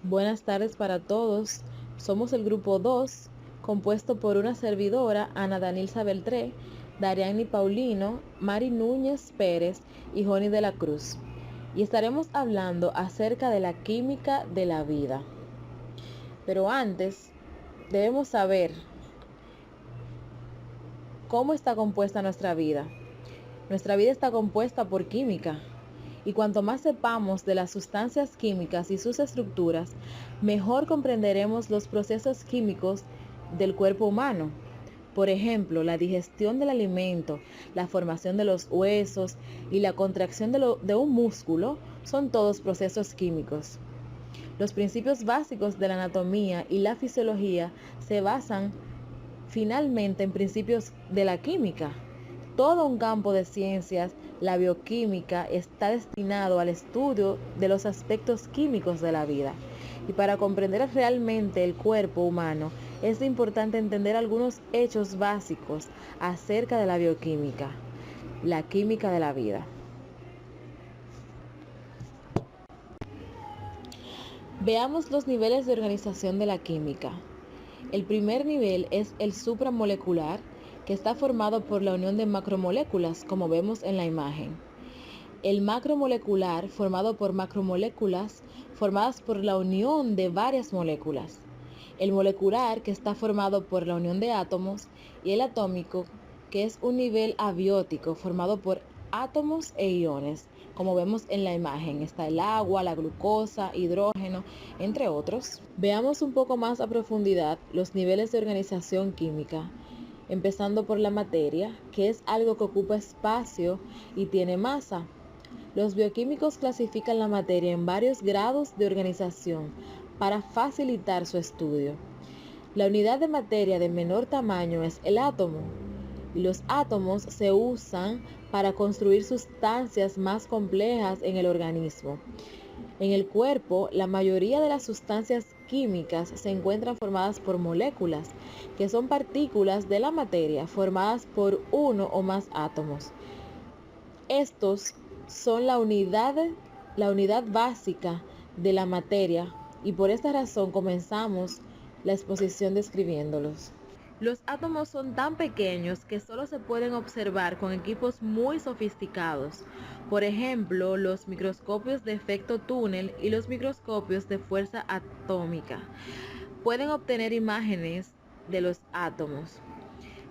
Buenas tardes para todos. Somos el grupo 2, compuesto por una servidora, Ana Danilza Beltré, Dariani Paulino, Mari Núñez Pérez y Joni de la Cruz. Y estaremos hablando acerca de la química de la vida. Pero antes, debemos saber cómo está compuesta nuestra vida. Nuestra vida está compuesta por química. Y cuanto más sepamos de las sustancias químicas y sus estructuras, mejor comprenderemos los procesos químicos del cuerpo humano. Por ejemplo, la digestión del alimento, la formación de los huesos y la contracción de un músculo son todos procesos químicos. Los principios básicos de la anatomía y la fisiología se basan finalmente en principios de la química. Todo un campo de ciencias, la bioquímica, está destinado al estudio de los aspectos químicos de la vida. Y para comprender realmente el cuerpo humano, es importante entender algunos hechos básicos acerca de la bioquímica, la química de la vida. Veamos los niveles de organización de la química. El primer nivel es el supramolecular, que está formado por la unión de macromoléculas, como vemos en la imagen. El macromolecular, formado por macromoléculas formadas por la unión de varias moléculas. El molecular, que está formado por la unión de átomos. Y el atómico, que es un nivel abiótico formado por átomos e iones, como vemos en la imagen. Está el agua, la glucosa, hidrógeno, entre otros. Veamos un poco más a profundidad los niveles de organización química, empezando por la materia, que es algo que ocupa espacio y tiene masa. Los bioquímicos clasifican la materia en varios grados de organización para facilitar su estudio. La unidad de materia de menor tamaño es el átomo, y los átomos se usan para construir sustancias más complejas en el organismo. En el cuerpo, la mayoría de las sustancias químicas se encuentran formadas por moléculas, que son partículas de la materia formadas por uno o más átomos. Estos son la unidad básica de la materia, y por esta razón comenzamos la exposición describiéndolos. Los átomos son tan pequeños que solo se pueden observar con equipos muy sofisticados. Por ejemplo, los microscopios de efecto túnel y los microscopios de fuerza atómica pueden obtener imágenes de los átomos.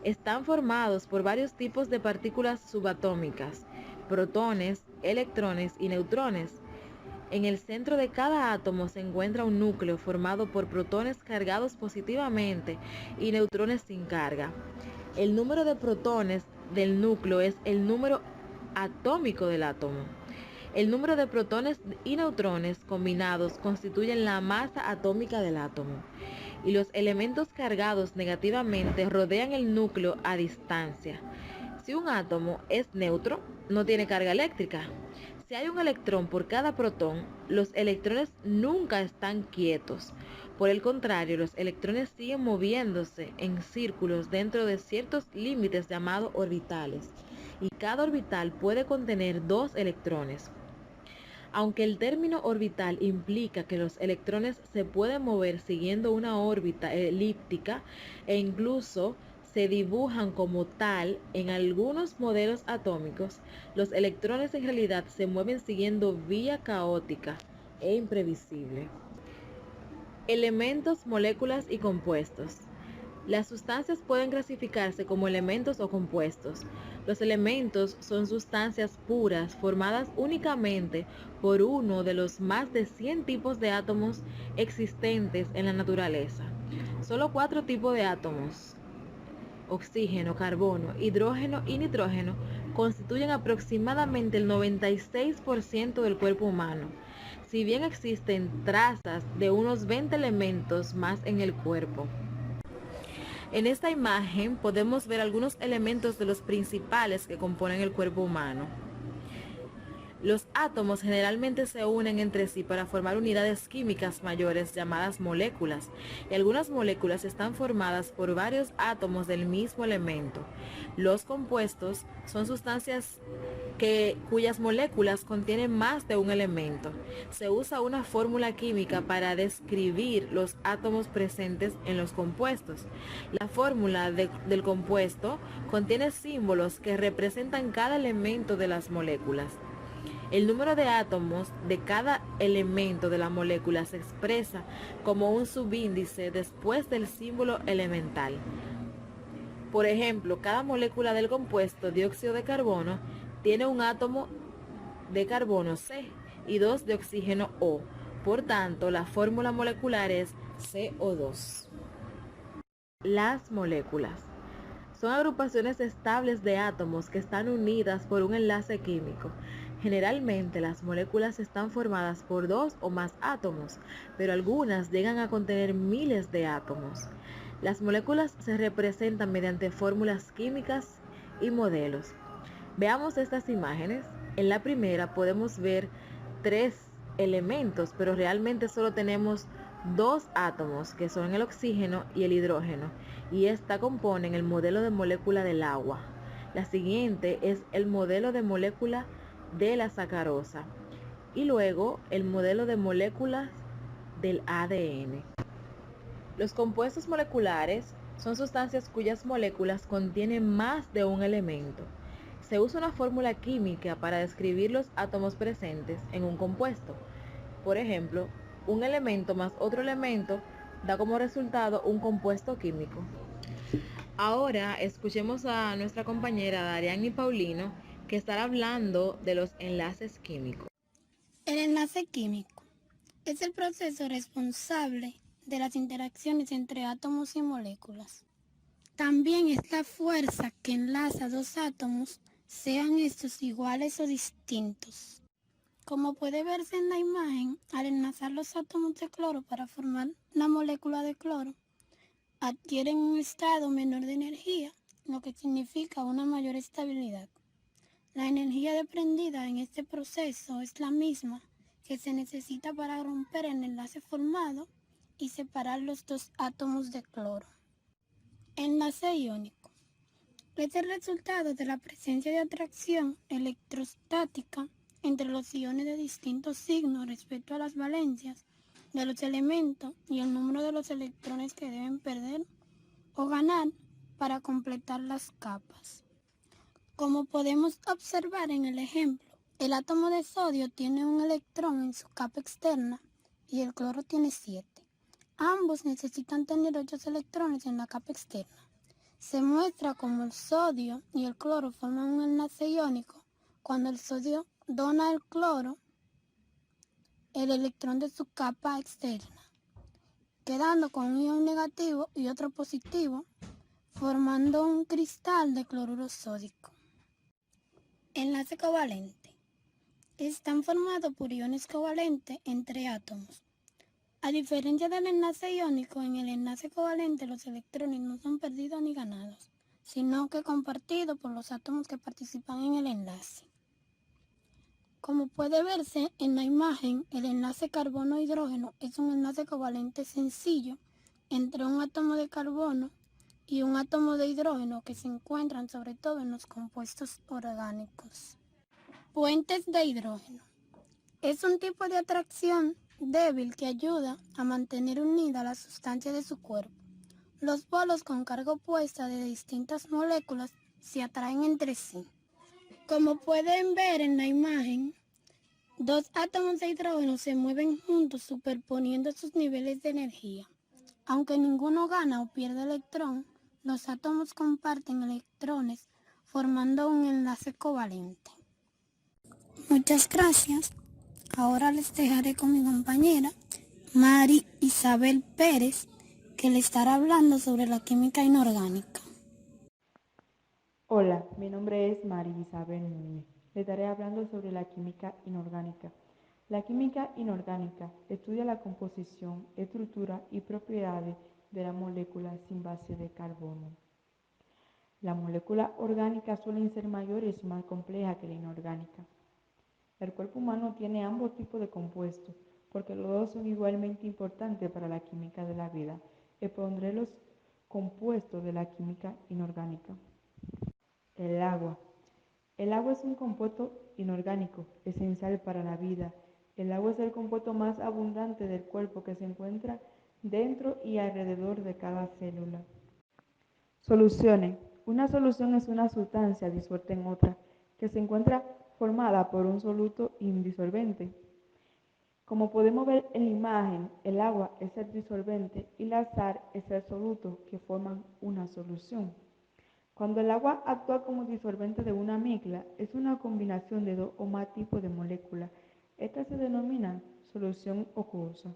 Están formados por varios tipos de partículas subatómicas, protones, electrones y neutrones. En el centro de cada átomo se encuentra un núcleo formado por protones cargados positivamente y neutrones sin carga. El número de protones del núcleo es el número atómico del átomo. El número de protones y neutrones combinados constituyen la masa atómica del átomo. Y los elementos cargados negativamente rodean el núcleo a distancia. Si un átomo es neutro, no tiene carga eléctrica. Si hay un electrón por cada protón, los electrones nunca están quietos. Por el contrario, los electrones siguen moviéndose en círculos dentro de ciertos límites llamados orbitales, y cada orbital puede contener 2 electrones. Aunque el término orbital implica que los electrones se pueden mover siguiendo una órbita elíptica e incluso se dibujan como tal en algunos modelos atómicos, los electrones en realidad se mueven siguiendo vía caótica e imprevisible. Elementos, moléculas y compuestos. Las sustancias pueden clasificarse como elementos o compuestos. Los elementos son sustancias puras formadas únicamente por uno de los más de 100 tipos de átomos existentes en la naturaleza. Solo 4 tipos de átomos, oxígeno, carbono, hidrógeno y nitrógeno, constituyen aproximadamente el 96% del cuerpo humano, si bien existen trazas de unos 20 elementos más en el cuerpo. En esta imagen podemos ver algunos elementos de los principales que componen el cuerpo humano. Los átomos generalmente se unen entre sí para formar unidades químicas mayores llamadas moléculas, y algunas moléculas están formadas por varios átomos del mismo elemento. Los compuestos son sustancias cuyas moléculas contienen más de un elemento. Se usa una fórmula química para describir los átomos presentes en los compuestos. La fórmula del compuesto contiene símbolos que representan cada elemento de las moléculas. El número de átomos de cada elemento de la molécula se expresa como un subíndice después del símbolo elemental. Por ejemplo, cada molécula del compuesto dióxido de carbono tiene un átomo de carbono C y dos de oxígeno O. Por tanto, la fórmula molecular es CO2. Las moléculas son agrupaciones estables de átomos que están unidas por un enlace químico. Generalmente las moléculas están formadas por dos o más átomos, pero algunas llegan a contener miles de átomos. Las moléculas se representan mediante fórmulas químicas y modelos. Veamos estas imágenes. En la primera podemos ver tres elementos, pero realmente solo tenemos dos átomos, que son el oxígeno y el hidrógeno, y esta componen el modelo de molécula del agua. La siguiente es el modelo de molécula de la sacarosa y luego el modelo de moléculas del ADN. Los compuestos moleculares son sustancias cuyas moléculas contienen más de un elemento. Se usa una fórmula química para describir los átomos presentes en un compuesto. Por ejemplo, un elemento más otro elemento da como resultado un compuesto químico. Ahora escuchemos a nuestra compañera Dariani Paulino, que estará hablando de los enlaces químicos. El enlace químico es el proceso responsable de las interacciones entre átomos y moléculas. También es la fuerza que enlaza dos átomos, sean estos iguales o distintos. Como puede verse en la imagen, al enlazar los átomos de cloro para formar la molécula de cloro, adquieren un estado menor de energía, lo que significa una mayor estabilidad. La energía desprendida en este proceso es la misma que se necesita para romper el enlace formado y separar los dos átomos de cloro. Enlace iónico es el resultado de la presencia de atracción electrostática entre los iones de distintos signos respecto a las valencias de los elementos y el número de los electrones que deben perder o ganar para completar las capas. Como podemos observar en el ejemplo, el átomo de sodio tiene un electrón en su capa externa y el cloro tiene 7. Ambos necesitan tener 8 electrones en la capa externa. Se muestra como el sodio y el cloro forman un enlace iónico cuando el sodio dona al cloro el electrón de su capa externa, quedando con un ion negativo y otro positivo, formando un cristal de cloruro sódico. Enlace covalente. Están formados por iones covalentes entre átomos. A diferencia del enlace iónico, en el enlace covalente los electrones no son perdidos ni ganados, sino que compartidos por los átomos que participan en el enlace. Como puede verse en la imagen, el enlace carbono-hidrógeno es un enlace covalente sencillo entre un átomo de carbono y un átomo de hidrógeno que se encuentran sobre todo en los compuestos orgánicos. Puentes de hidrógeno. Es un tipo de atracción débil que ayuda a mantener unida la sustancia de su cuerpo. Los polos con carga opuesta de distintas moléculas se atraen entre sí. Como pueden ver en la imagen, dos átomos de hidrógeno se mueven juntos superponiendo sus niveles de energía. Aunque ninguno gana o pierde electrón, los átomos comparten electrones formando un enlace covalente. Muchas gracias. Ahora les dejaré con mi compañera Mari Isabel Pérez, que le estará hablando sobre la química inorgánica. Hola, mi nombre es Mari Isabel Núñez. Le estaré hablando sobre la química inorgánica. La química inorgánica estudia la composición, estructura y propiedades de las moléculas sin base de carbono. Las moléculas orgánicas suelen ser mayores y más complejas que la inorgánica. El cuerpo humano tiene ambos tipos de compuestos, porque los dos son igualmente importantes para la química de la vida. Expondré los compuestos de la química inorgánica. El agua. El agua es un compuesto inorgánico, esencial para la vida. El agua es el compuesto más abundante del cuerpo que se encuentra dentro y alrededor de cada célula. Soluciones. Una solución es una sustancia disuelta en otra, que se encuentra formada por un soluto indisolvente. Como podemos ver en la imagen, el agua es el disolvente y la sal es el soluto que forman una solución. Cuando el agua actúa como disolvente de una mezcla, es una combinación de dos o más tipos de moléculas. Esta se denomina solución acuosa.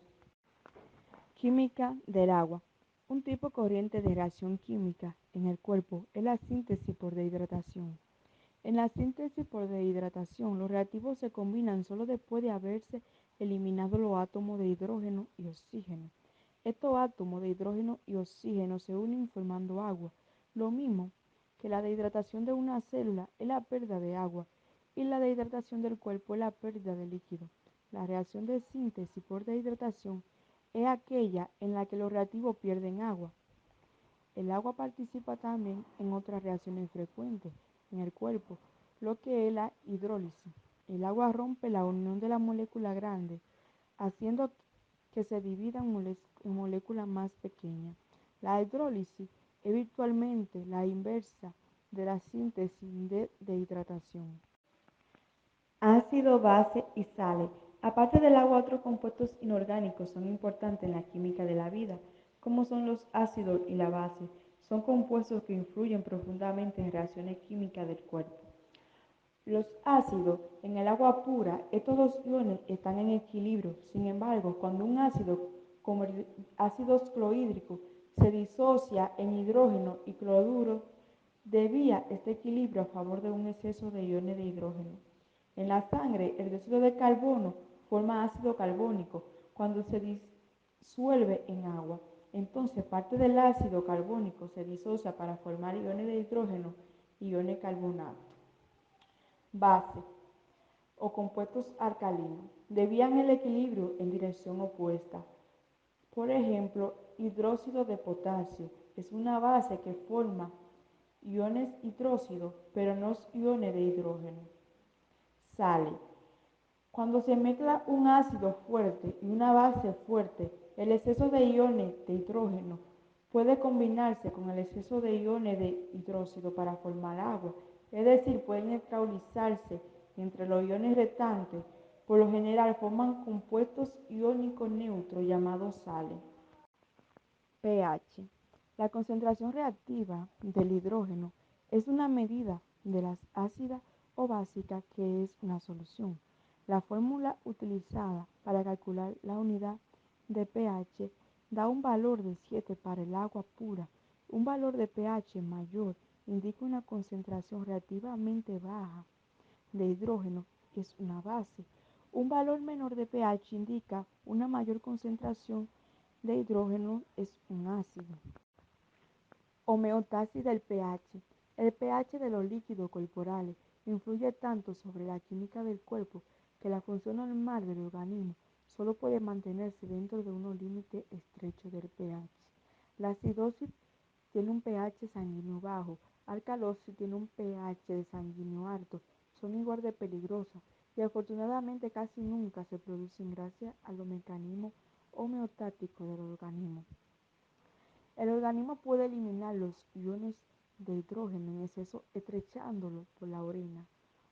Química del agua. Un tipo corriente de reacción química en el cuerpo es la síntesis por deshidratación. En la síntesis por deshidratación, los reactivos se combinan solo después de haberse eliminado los átomos de hidrógeno y oxígeno. Estos átomos de hidrógeno y oxígeno se unen formando agua. Lo mismo que la deshidratación de una célula es la pérdida de agua y la deshidratación del cuerpo es la pérdida de líquido. La reacción de síntesis por deshidratación es aquella en la que los reactivos pierden agua. El agua participa también en otras reacciones frecuentes en el cuerpo, lo que es la hidrólisis. El agua rompe la unión de la molécula grande, haciendo que se dividan en moléculas más pequeñas. La hidrólisis es virtualmente la inversa de la síntesis de hidratación. Ácido, base y sales. Aparte del agua, otros compuestos inorgánicos son importantes en la química de la vida, como son los ácidos y la base. Son compuestos que influyen profundamente en reacciones químicas del cuerpo. Los ácidos, en el agua pura, estos dos iones están en equilibrio. Sin embargo, cuando un ácido, como el ácido clorhídrico, se disocia en hidrógeno y cloruro, desvía este equilibrio a favor de un exceso de iones de hidrógeno. En la sangre, el dióxido de carbono forma ácido carbónico cuando se disuelve en agua. Entonces, parte del ácido carbónico se disocia para formar iones de hidrógeno y iones carbonato. Base o compuestos alcalinos desvían el equilibrio en dirección opuesta. Por ejemplo, hidróxido de potasio es una base que forma iones hidróxido, pero no iones de hidrógeno. Sale. Cuando se mezcla un ácido fuerte y una base fuerte, el exceso de iones de hidrógeno puede combinarse con el exceso de iones de hidróxido para formar agua, es decir, pueden neutralizarse entre los iones restantes. Por lo general forman compuestos iónicos neutros llamados sales. pH. La concentración reactiva del hidrógeno es una medida de las ácidas o básicas que es una solución. La fórmula utilizada para calcular la unidad de pH da un valor de 7 para el agua pura. Un valor de pH mayor indica una concentración relativamente baja de hidrógeno, que es una base. Un valor menor de pH indica una mayor concentración de hidrógeno, es un ácido. Homeostasis del pH. El pH de los líquidos corporales influye tanto sobre la química del cuerpo que la función normal del organismo solo puede mantenerse dentro de unos límites estrechos del pH. La acidosis tiene un pH sanguíneo bajo, alcalosis tiene un pH sanguíneo alto, son igual de peligrosas y afortunadamente casi nunca se producen gracias a los mecanismos homeostáticos del organismo. El organismo puede eliminar los iones de hidrógeno en exceso estrechándolos por la orina.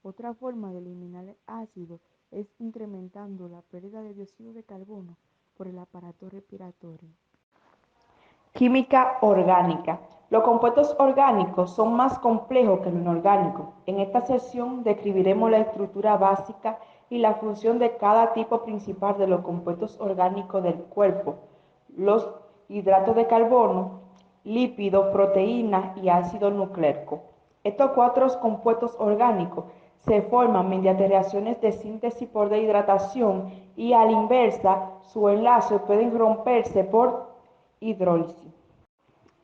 Otra forma de eliminar el ácido es incrementando la pérdida de dióxido de carbono por el aparato respiratorio. Química orgánica. Los compuestos orgánicos son más complejos que los inorgánicos. En esta sección describiremos la estructura básica y la función de cada tipo principal de los compuestos orgánicos del cuerpo. Los hidratos de carbono, lípidos, proteínas y ácido nucleico. Estos cuatro compuestos orgánicos se forman mediante reacciones de síntesis por deshidratación y a la inversa, sus enlaces pueden romperse por hidrólisis.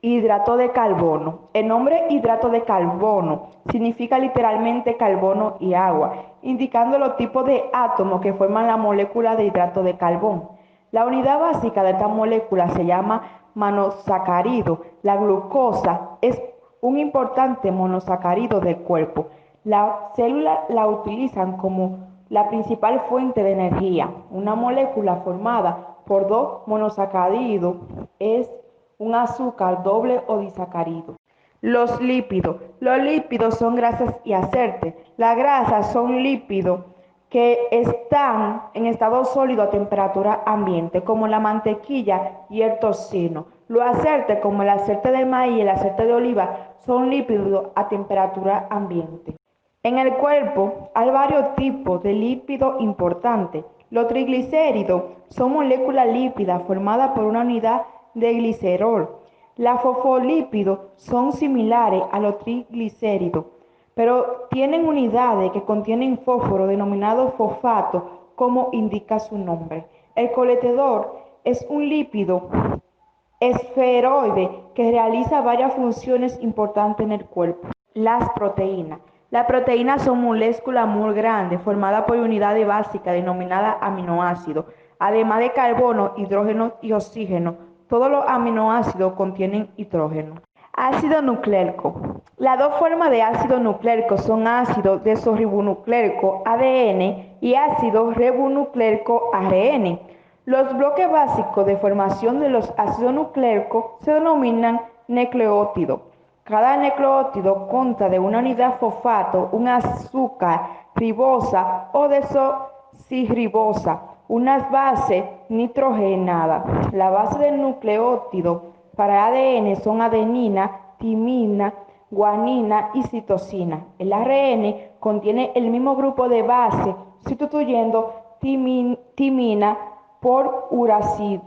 Hidrato de carbono. El nombre hidrato de carbono significa literalmente carbono y agua. indicando los tipos de átomos que forman la molécula de hidrato de carbón. La unidad básica de esta molécula se llama monosacárido. La glucosa es un importante monosacárido del cuerpo. Las células la utilizan como la principal fuente de energía. Una molécula formada por dos monosacáridos es un azúcar doble o disacárido. Los lípidos. Los lípidos son grasas y aceites. Las grasas son lípidos que están en estado sólido a temperatura ambiente, como la mantequilla y el tocino. Los aceites, como el aceite de maíz y el aceite de oliva, son lípidos a temperatura ambiente. En el cuerpo hay varios tipos de lípidos importantes. Los triglicéridos son moléculas lípidas formadas por una unidad de glicerol. Los fosfolípidos son similares a los triglicéridos, pero tienen unidades que contienen fósforo denominado fosfato, como indica su nombre. El colesterol es un lípido esferoide que realiza varias funciones importantes en el cuerpo. Las proteínas. Las proteínas son moléculas muy grandes formadas por unidades básicas denominadas aminoácidos. Además de carbono, hidrógeno y oxígeno, todos los aminoácidos contienen hidrógeno. Ácido nucleico. Las dos formas de ácido nucleico son ácido desoxirribonucleico ADN y ácido ribonucleico ARN. Los bloques básicos de formación de los ácidos nucleicos se denominan nucleótidos. Cada nucleótido consta de una unidad fosfato, un azúcar, ribosa o desoxirribosa, unas bases nitrogenadas. La base del nucleótido para ADN son adenina, timina, guanina y citosina. El ARN contiene el mismo grupo de base, sustituyendo timina por uracilo.